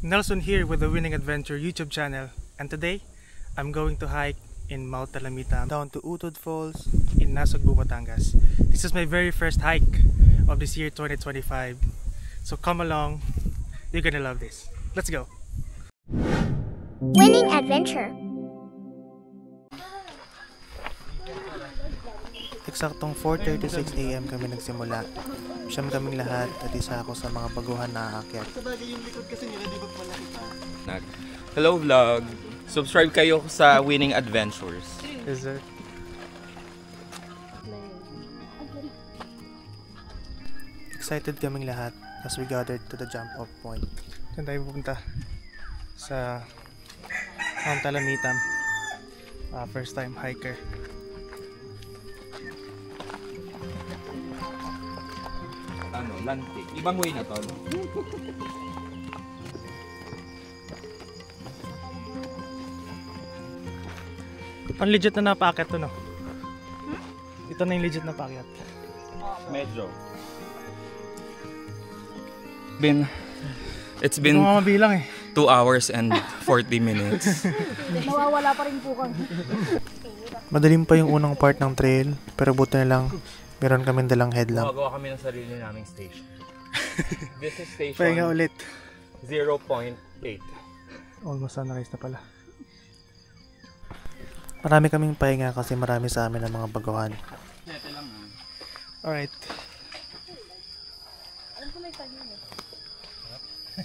Nelson here with the Winning Adventure YouTube channel, and today I'm going to hike in Mount Talamita down to Utod Falls in Nasugbu, Batangas. This is my very first hike of this year 2025, so come along, you're gonna love this. Let's go! Winning Adventure. Eksaktong 4:36 AM kami nagsimula. Siyam kaming lahat at isa ako sa mga baguhan na aakyat. Hello vlog! Subscribe kayo sa Winning Adventures. Is it? Excited kaming lahat as we gathered to the jump off point. Diyan tayo pupunta sa Mount Talamita. First time hiker. Ano, lantik. Ibang way na to. No? Ang legit na napaakyat to, no? Ito na yung legit na paakyat. Medyo. It's been Ito nga mabilang eh. 2 hours and 40 minutes. Nawawala pa rin po kami. Madalim pa yung unang part ng trail, pero buti na lang meron kaming dalang headlamp. Gumagawa kami ng sarili naming station. This is station Pahinga ulit. 0.8. Almost sunrise na pala. Marami kaming pahinga kasi marami sa amin ang mga baguhan. Alright.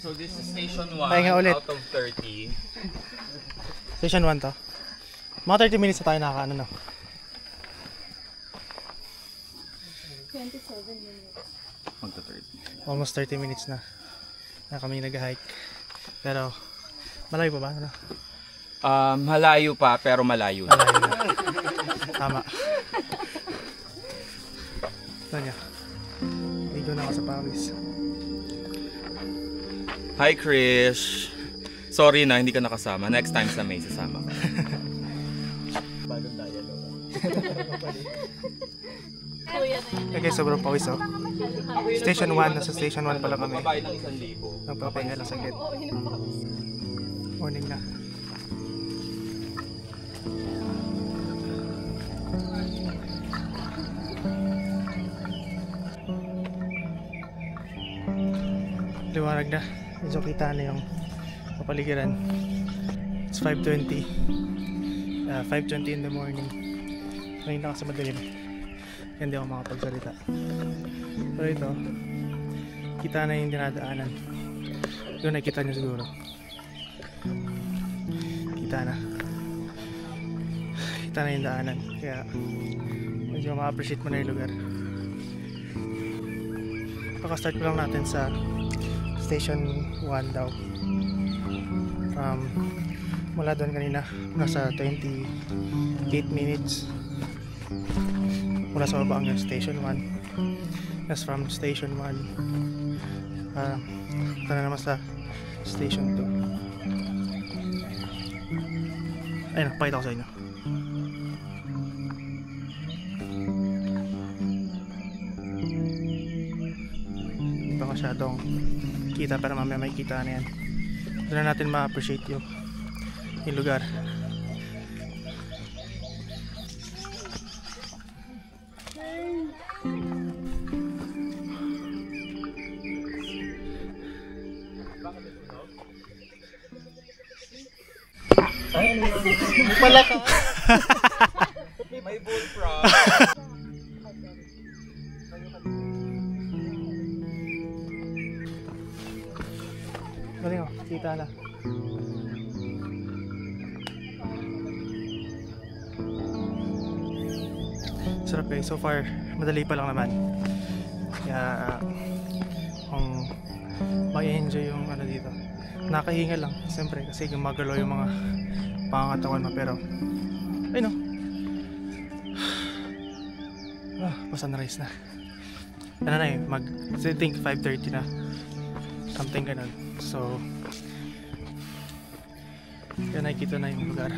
So this is station 1 Pahinga ulit. out of 30. Station 1 to. Mga 30 minutes na tayo nakakaano, no? 27 minutes. Magta 30. Almost 30 minutes na kami nag-hike. Pero malayo pa ba? Ano? Malayo pa pero malayo. Malayo na. Tama. Tanya. Ligo na ako sa pawis. Hi Krish! Sorry na hindi ka nakasama. Next time sa May sasama ka. Okay, sobrang pawis, oh. Station 1, nasa station 1 pala kami. Magbabayad ng 1,000. Nagpapahinga lang saglit. Morning na. Liwanag na. Medyo kita na yung kapaligiran. It's 5:20. 5:20 in the morning. Ngayon na kasi madilim. Hindi ako makapagsalita. Pero ito, kita na yung dinadaanan. Doon nakita nyo siguro. Kita na. Kita na yung daanan. Kaya medyo ma-appreciate mo na yung lugar. Pagka-start ko lang natin sa Station 1 daw. Mula doon kanina, nasa 28 minutes. Mula sa baba hanggang Station 1. That's from Station 1. Ito na naman sa Station 2. Ayun, pakita ko sa inyo. Hindi pa masyadong kita, pero mamaya may kita na yan. Doon na natin ma-appreciate yung lugar. Wala ka. May bullfrog. Galing, oh, kita na. Sarap guys, so far madali pa lang naman. Kaya kung mag-enjoy yung ano dito, nakahinga lang siyempre kasi gumagalaw yung mga pangangatawan mo, pero ayun, pa-sunrise na. Ano na eh, I think 5:30 na, something ganun. So yan, nakikita na yung lugar.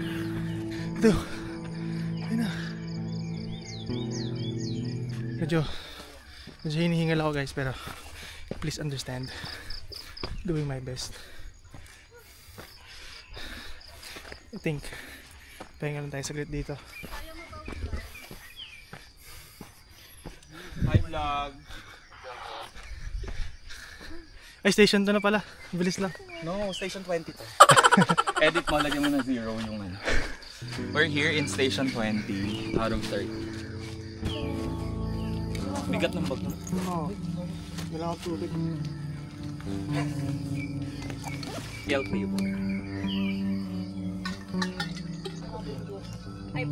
Ito, ayun na. Medyo hinihingal ako guys, pero please understand, doing my best. I think pahinga lang tayo saglit dito. Hi vlog! Ay, station 2 na pala. Bilis lang. No, station 20 to. Edit mo, lagyan mo na 0 yung ano. We're here in station 20 out of 30. Bigat ng bag mo. Oo. Wala akong tubig. Help you.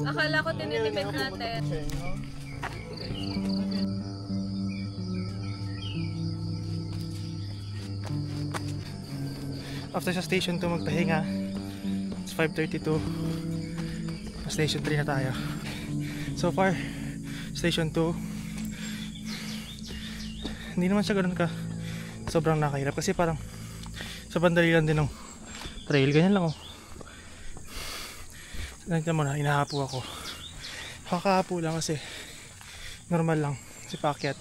Akala ko tinitipid natin. After sa station 2 magpahinga, it's 5:32. Station 3 na tayo. So far, station 2 hindi naman siya ganoon ka sobrang nakahirap kasi parang sa bandali lang din ng trail, ganyan lang oh. Nandiyan mo na, inahapo ako. Kakahapo lang kasi normal lang si paakyat.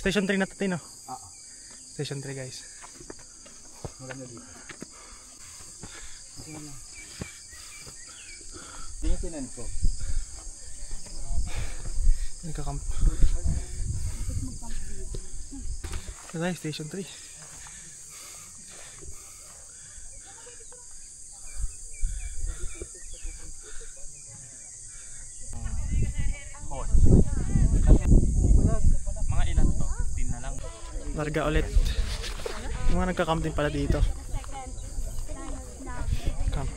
Station 3 na ito, Tino. Station 3 guys. Maganda dito. Hindi yung pinan ko. Nagkakamp. Ito tayo, station 3. Mga ilan to? 15 na lang. Larga ulit. Yung mga nagka-camp din pala dito. Camp.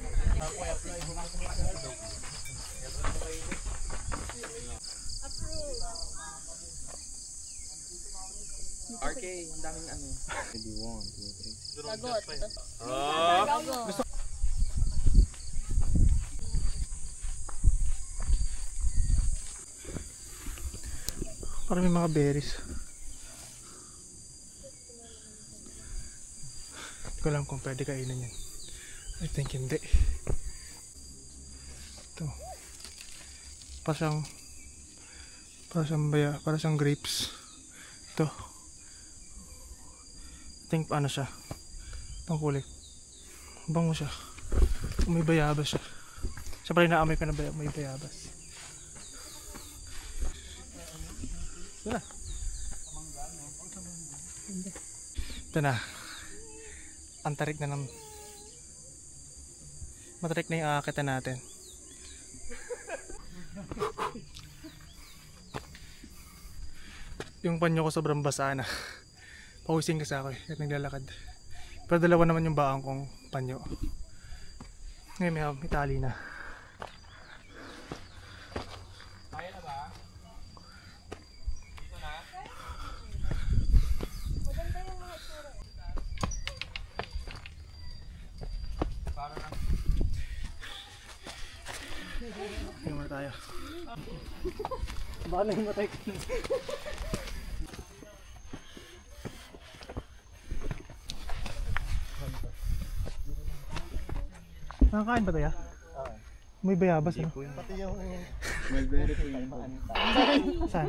RK, ang daming ano. Maybe 1, 2, 3. Lagot. Parang may mga berries. Hindi ko alam kung pwede kainin yan. I think hindi. Ito. Parang grapes. Ito. I think ano siya. Itong kulay. Bango siya. May bayabas siya. Siya pala naamoy ko na may bayabas. Ito na. Ito na. Antarik na ng matarik na yung aakitan natin. Yung panyo ko sobrang basa na. Pawising kasi ako at naglalakad. Pero dalawa naman yung baang kong panyo. Ngayon may tali na. Kaya na ba? Dito na? Tingnan muna tayo. Baka nahimatay ka na. Nakakain ba tayo? May bayabas ano? Pati yung Mulberry po yung Saan?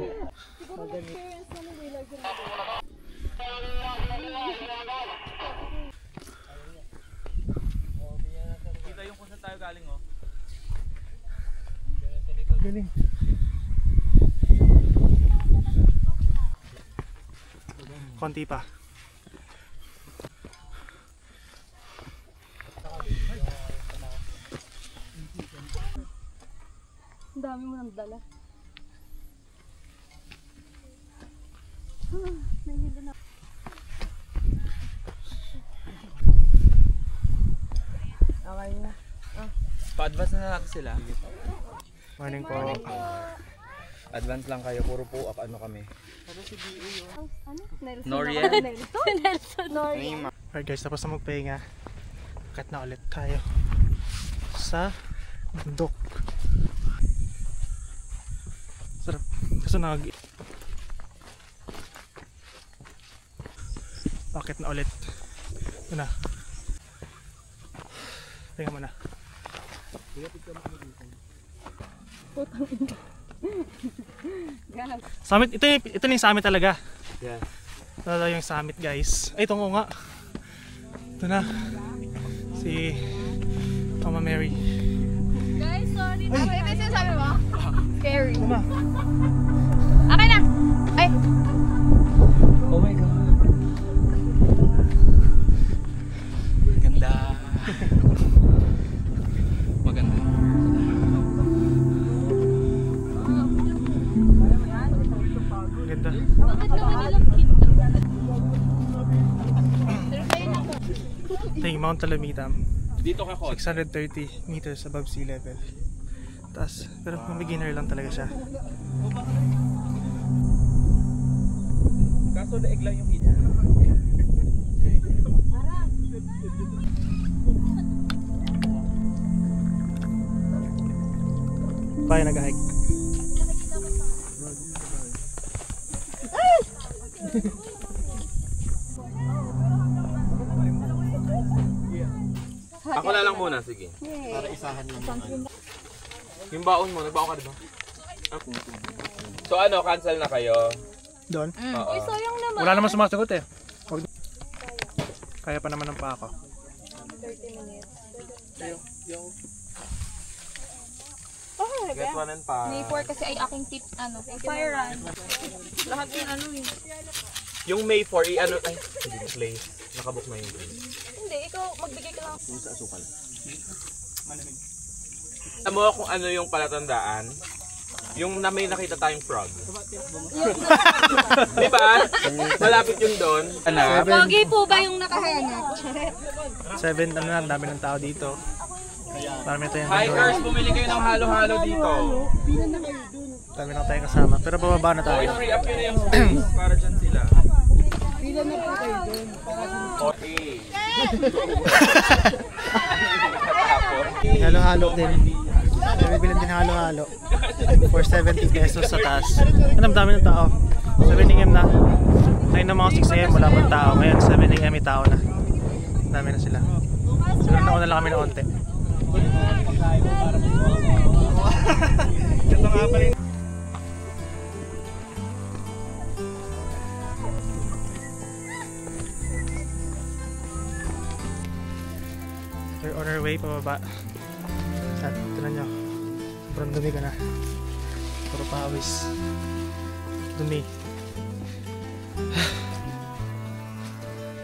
Kita yung kung saan tayo galing oh. Galing. Konti pa. Ang dami mo nang dala. Nahihilo na. Okay na. Pa-advance na natin sila. Morning po. Advance lang kayo, puro po ano kami. Ano? Nelson. Noriel. Nelson. Noriel. Alright guys, tapos na magpahinga. Cut na ulit tayo sa bundok. Sarap. Kaso bakit na ulit? Ito na. Tingnan mo na. Putang ina. Summit, ito na yung summit talaga. Yes. Ito na yung summit guys. Ay, ito nga. Ito na. Si Mama Mary. Guys, sorry. Ano yung sinasabi mo? Scary. Ito na. Okay na. Ay. Oh my God. Ganda. Maganda. Ganda. Bakit naman nilang kita? Ito yung Mount Talamitam. Dito ka ko. 630 meters above sea level. Taas, pero beginner lang talaga siya. Kaso daig lang yung kita. Tayo nag-hike. Ako na lang muna, sige. Para isahan yung Yung baon mo, nagbaon ka diba? So ano, cancel na kayo? Doon. Oo. Uy, sayang naman. Wala naman sumasagot eh. Kaya pa naman ng pa ako. 30 minutes. Get one and pa. May 4 kasi ay aking tip, ano, fire run. Lahat yung ano eh. Yung May 4, i-ano, ay, hindi, place. Nakabook na yung place. Hindi, ikaw magbigay ka lang. Yung sa asukal. Alam mo kung ano yung palatandaan? Yung na may nakita tayong frog. Di ba? Malapit yun doon. Ano? Pogi po ba yung nakahanap? 7, ano na, dami ng tao dito. Marami tayong Hikers, bumili kayo ng halo-halo dito. dami na tayong kasama. Pero bababa na tayo. Okay, free up yun na yung space para dyan sila. Pila na po kayo doon. Okay. Halo-halo din. Bibilin din halo-halo. For 70 pesos sa taas. Ang dami ng tao. 7 AM na. Ngayon na mga 6 AM wala pang tao. Ngayon 7 AM may tao na. Dami na sila. Siguro nauna lang kami na onte. Ito nga pa rin. We're on our way pababa. At tinan nyo, sobrang dumi ka na. Puro pawis. Dumi.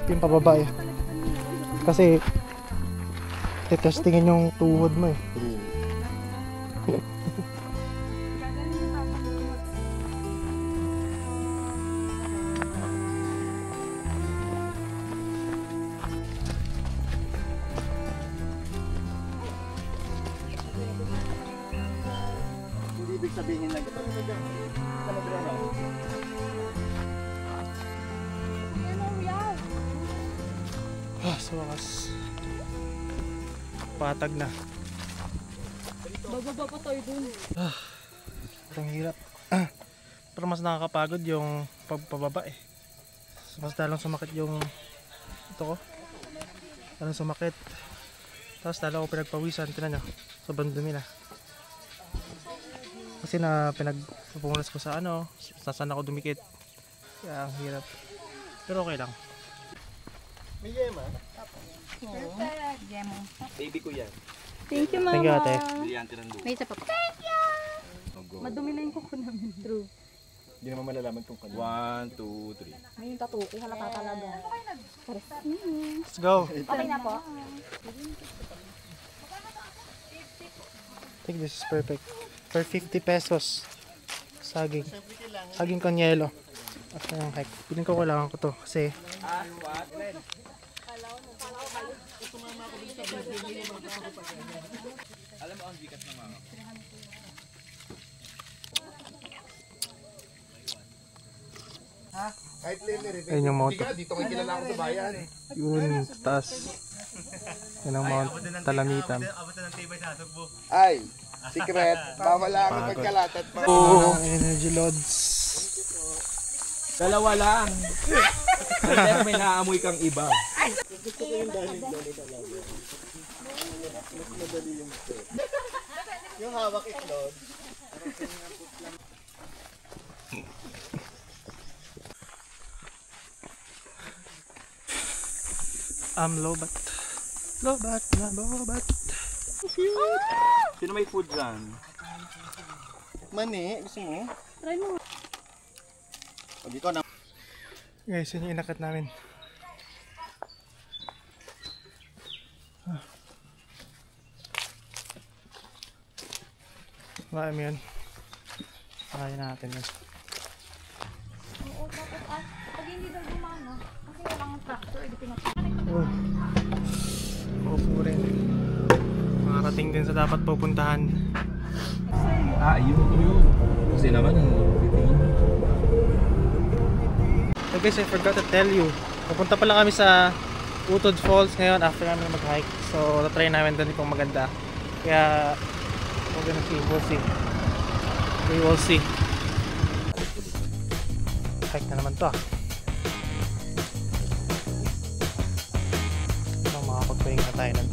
Ito yung pababa eh. Kasi testingin yung tuhod mo eh. ibig sabihin lang. Sa wakas. Patag na. Bababa pa tayo dun. Ang hirap. Pero mas nakakapagod yung pababa eh. Mas lalong sumakit yung ito ko. Lalong sumakit. Tapos lalo ako pinagpawisan. Tinan nyo. Sobrang dumi na. Kasi na pinagpupunas ko sa ano. Saan ako dumikit. Kaya ang hirap. Pero okay lang. May yema? Gemo. Baby ko yan. Thank you, Mama. Thank you, ate. Brillante ng lupa. May isa pa po. Thank you! Madumi na yung kuko namin. True. Hindi naman malalaman kung kanino. 1, 2, 3. May yung tattoo. Ihalata talaga. Let's go. Okay na po. I think this is perfect. For 50 pesos. Saging. Saging kanyelo. At yung hike. Piling ko kailangan ko to. Kasi Alam mo ang bigat ng mga. Kahit libre. ayun yung moto. Dito kayo kilala ako sa bayan. Yun, taas. Yun ang Mount Talamitam. Ay, secret. Bawala ako magkalatat pa. Oh, energy loads. Dalawa lang. Unless may naamoy kang iba. Yung hawak itlog. Lobat. Lobat na lobat. Sino may food dyan? Mani, gusto mo? Try mo. Pag ikaw na. Guys, yun yung inakat namin. Marami yun. Kaya natin yun. Oo, dapat pag hindi daw gumana, kasi walang tractor, hindi pinapakita. Opo rin. Makarating din sa dapat pupuntahan. Yun. Kasi naman ang So guys, I forgot to tell you. Pupunta pala kami sa Utod Falls ngayon after namin mag-hike. So, try namin doon kung maganda. Kaya, we're gonna see. We'll see. We will see. Hike na naman to ah. So, makapagpahinga na tayo nun.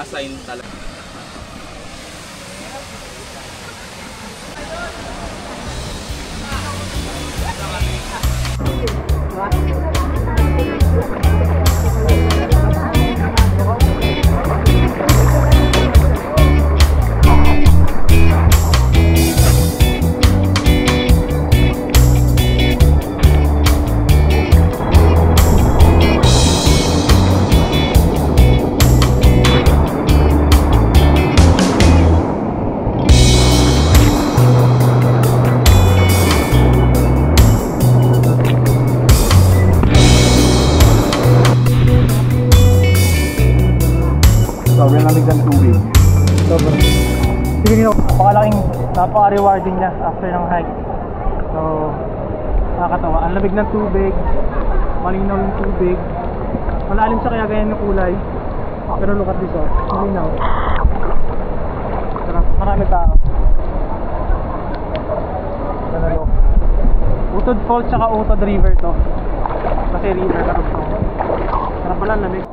assign talaga. Sobrang lamig ng tubig. Sobrang. Tingnan nyo, napaka-rewarding niya after ng hike. So, nakakatawa. Ang lamig ng tubig, malinaw yung tubig. Malalim siya kaya ganyan yung kulay. Pero look at this oh, malinaw. Marami tao. Ganalo. Utod Falls tsaka Utod River to. Kasi river karugtong. Sarap pala ang lamig.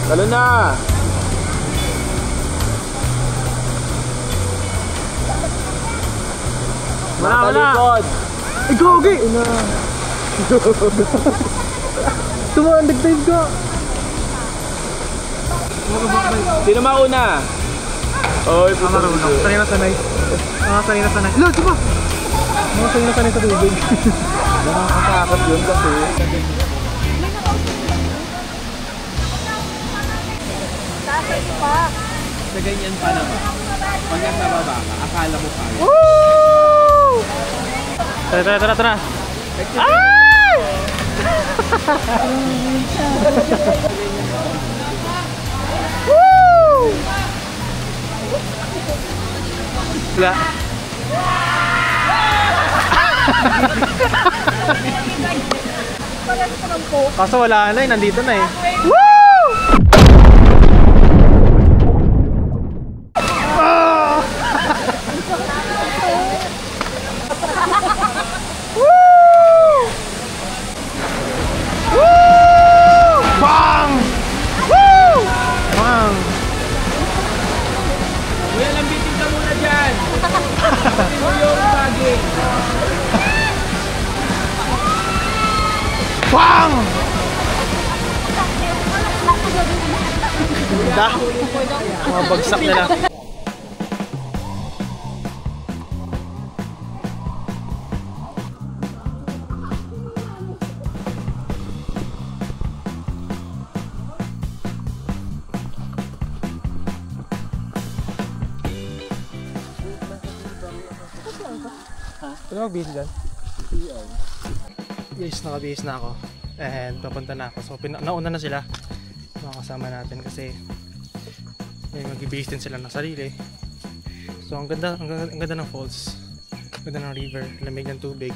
Talo na! Wala! Ay, gogi! Tumandag tayo ka! Sino mauna? Oy, puto. Sanay na sanay. Sanay na sanay. Lord, diba? Sanay na sanay sa tubig. Nakakatakot yun kasi. Sa ganyan pa naman. Pag nasa baba ka, akala mo kaya. Woo! Tara! Ay! Woo! Wala. Kaso wala na eh, nandito na eh. Bang! Woo! Bang! Kuya, lambitin ka muna dyan. Lambitin mo yung bagay. Bang! Da! Mga bagsak nila. Ano mag-bihis dyan? Yes, nakabihis na ako. And papunta na ako. So, nauna na sila. Mga kasama natin kasi may mag-bihis din sila ng sarili. So, ang ganda ng falls. Ang ganda ng river. Lamig ng tubig.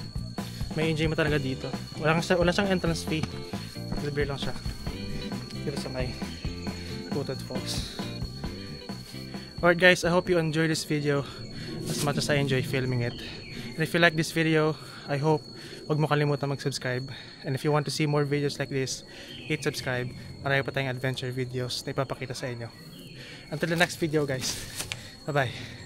May enjoy mo talaga dito. Wala siyang entrance fee. Libre lang siya. Dito sa may Coated Falls. Alright guys, I hope you enjoyed this video as much as I enjoy filming it. And if you like this video, I hope huwag mo kalimutan mag-subscribe. And if you want to see more videos like this, hit subscribe. Marami pa tayong adventure videos na ipapakita sa inyo. Until the next video guys. Bye-bye.